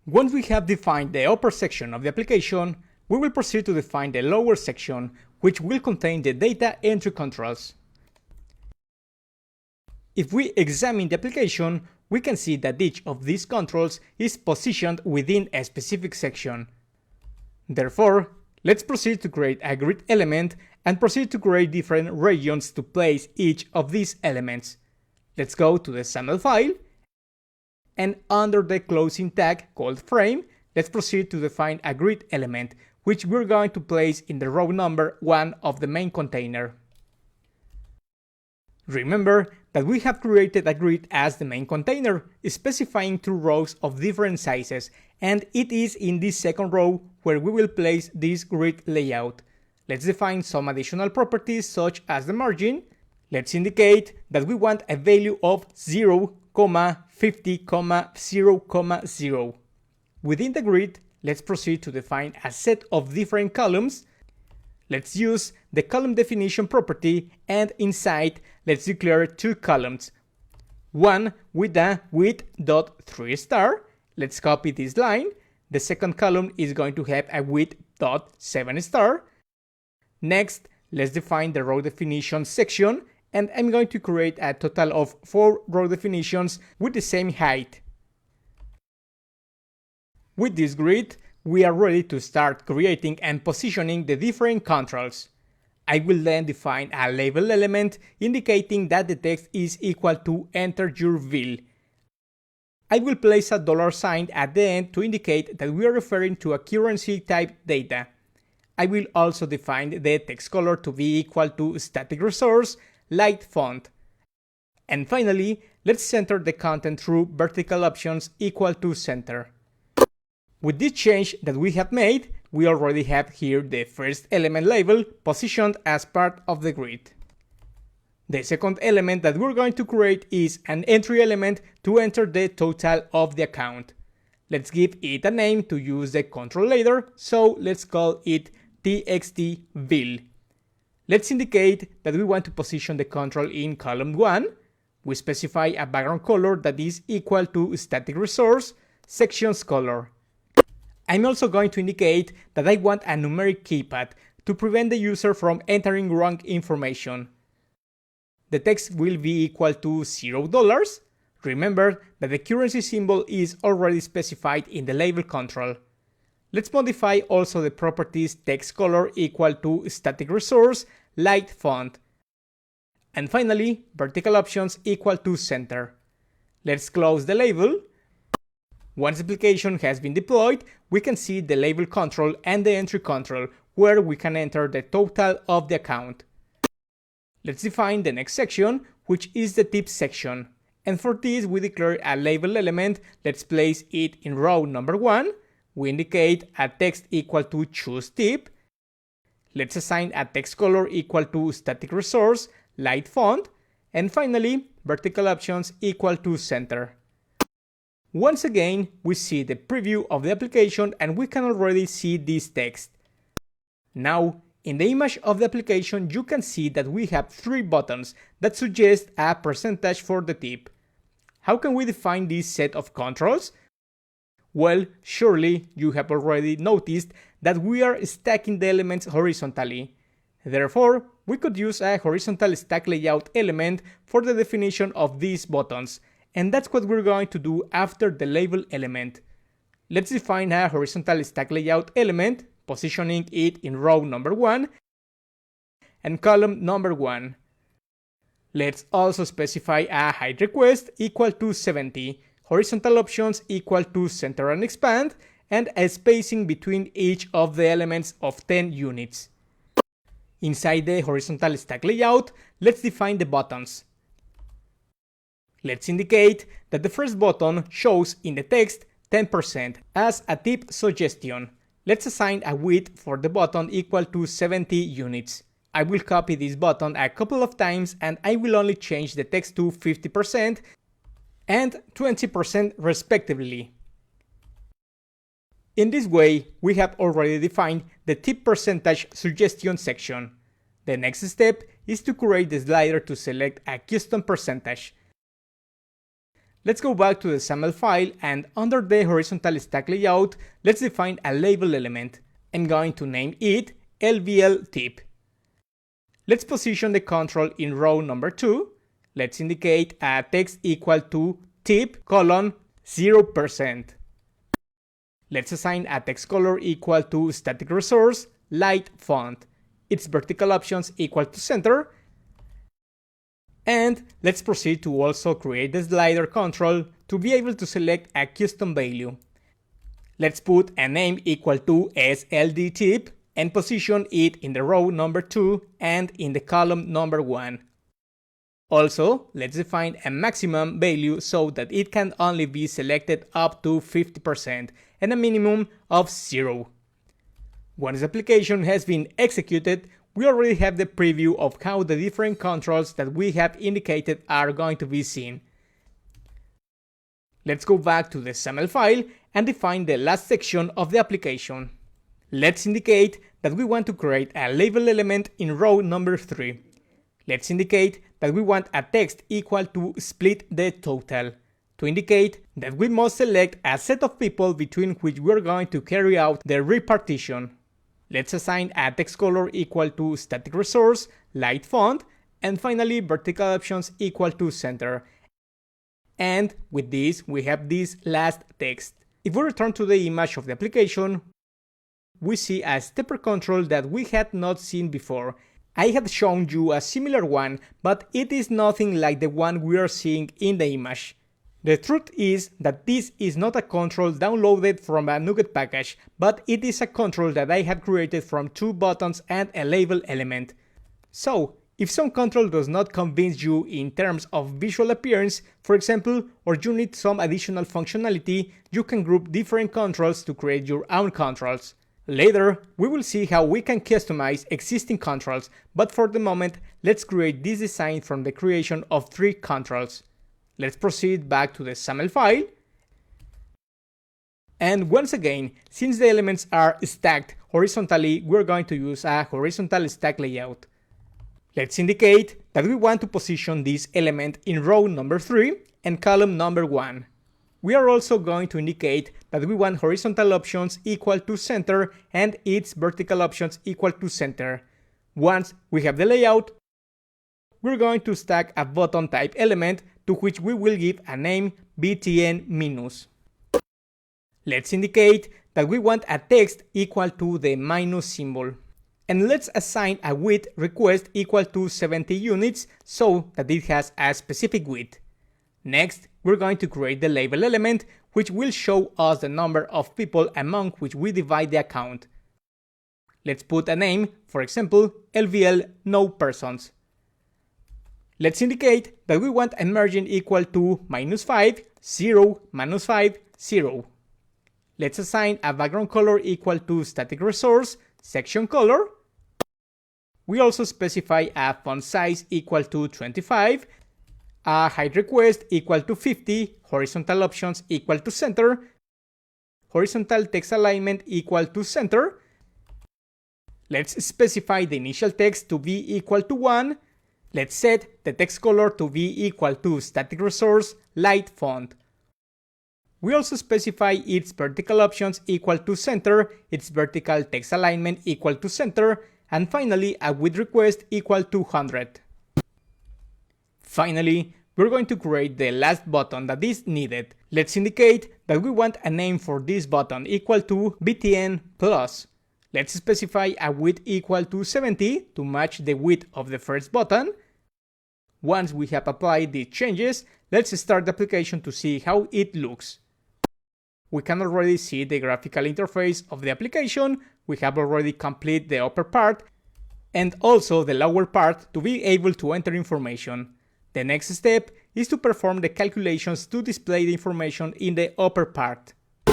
Once we have defined the upper section of the application, we will proceed to define the lower section, which will contain the data entry controls. If we examine the application, we can see that each of these controls is positioned within a specific section. Therefore, let's proceed to create a grid element and proceed to create different regions to place each of these elements. Let's go to the SAML file, and under the closing tag called frame, let's proceed to define a grid element, which we're going to place in the row number 1 of the main container. Remember that we have created a grid as the main container, specifying 2 rows of different sizes, and it is in this second row where we will place this grid layout. Let's define some additional properties such as the margin. Let's indicate that we want a value of 0, 50, 0, 0. Within the grid, let's proceed to define a set of different columns. Let's use the column definition property, and inside let's declare 2 columns. One with a width.3 star. Let's copy this line. The second column is going to have a width.7 star. Next, let's define the row definition section, and I'm going to create a total of 4 row definitions with the same height. With this grid, we are ready to start creating and positioning the different controls. I will then define a label element indicating that the text is equal to enter your bill. I will place a $sign at the end to indicate that we are referring to a currency type data. I will also define the text color to be equal to static resource light font. And finally, let's center the content through vertical options equal to center. With this change that we have made, we already have here the first element label positioned as part of the grid. The second element that we're going to create is an entry element to enter the total of the account. Let's give it a name to use the control later, so let's call it txt bill. Let's indicate that we want to position the control in column 1. We specify a background color that is equal to static resource sections color. I'm also going to indicate that I want a numeric keypad to prevent the user from entering wrong information. The text will be equal to $0. Remember that the currency symbol is already specified in the label control. Let's modify also the properties text color equal to static resource light font. And finally, vertical options equal to center. Let's close the label. Once the application has been deployed, we can see the label control and the entry control, where we can enter the total of the account. Let's define the next section, which is the tip section. And for this, we declare a label element. Let's place it in row number 1. We indicate a text equal to choose tip. Let's assign a text color equal to static resource light font. And finally, vertical options equal to center. Once again, we see the preview of the application and we can already see this text. Now, in the image of the application, you can see that we have 3 buttons that suggest a percentage for the tip. How can we define this set of controls? Well, surely you have already noticed that we are stacking the elements horizontally. Therefore, we could use a horizontal stack layout element for the definition of these buttons. And that's what we're going to do after the label element. Let's define a horizontal stack layout element, positioning it in row number 1 and column number 1. Let's also specify a height request equal to 70, horizontal options equal to center and expand, and a spacing between each of the elements of 10 units. Inside the horizontal stack layout, let's define the buttons. Let's indicate that the first button shows in the text 10% as a tip suggestion. Let's assign a width for the button equal to 70 units. I will copy this button a couple of times and I will only change the text to 50% and 20% respectively. In this way, we have already defined the tip percentage suggestion section. The next step is to create the slider to select a custom percentage. Let's go back to the XAML file, and under the horizontal stack layout, let's define a label element. I'm going to name it LVL tip. Let's position the control in row number 2. Let's indicate a text equal to tip: 0%. Let's assign a text color equal to static resource light font. Its vertical options equal to center. And let's proceed to also create the slider control to be able to select a custom value. Let's put a name equal to SLD tip and position it in the row number 2 and in the column number 1. Also, let's define a maximum value so that it can only be selected up to 50% and a minimum of 0. Once the application has been executed, we already have the preview of how the different controls that we have indicated are going to be seen. Let's go back to the XAML file and define the last section of the application. Let's indicate that we want to create a label element in row number 3. Let's indicate that we want a text equal to split the total, to indicate that we must select a set of people between which we are going to carry out the repartition. Let's assign a text color equal to static resource light font, and finally vertical options equal to center. And with this, we have this last text. If we return to the image of the application, we see a stepper control that we had not seen before. I had shown you a similar one, but it is nothing like the one we are seeing in the image. The truth is that this is not a control downloaded from a NuGet package, but it is a control that I have created from 2 buttons and a label element. So, if some control does not convince you in terms of visual appearance, for example, or you need some additional functionality, you can group different controls to create your own controls. Later, we will see how we can customize existing controls, but for the moment, let's create this design from the creation of 3 controls. Let's proceed back to the XAML file. And once again, since the elements are stacked horizontally, we're going to use a horizontal stack layout. Let's indicate that we want to position this element in row number 3 and column number 1. We are also going to indicate that we want horizontal options equal to center and its vertical options equal to center. Once we have the layout, we're going to stack a button type element to which we will give a name btn-. Let's indicate that we want a text equal to the minus symbol. And let's assign a width request equal to 70 units so that it has a specific width. Next, we're going to create the label element, which will show us the number of people among which we divide the account. Let's put a name, for example, LVL no persons. Let's indicate that we want a margin equal to -5, 0, -5, 0. Let's assign a background color equal to static resource section color. We also specify a font size equal to 25, a height request equal to 50, horizontal options equal to center, horizontal text alignment equal to center. Let's specify the initial text to be equal to 1. Let's set the text color to be equal to static resource light font. We also specify its vertical options equal to center, its vertical text alignment equal to center, and finally a width request equal to 100. Finally, we're going to create the last button that is needed. Let's indicate that we want a name for this button equal to btn plus. Let's specify a width equal to 70 to match the width of the first button. Once we have applied the changes, let's start the application to see how it looks. We can already see the graphical interface of the application. We have already completed the upper part and also the lower part to be able to enter information. The next step is to perform the calculations to display the information in the upper part.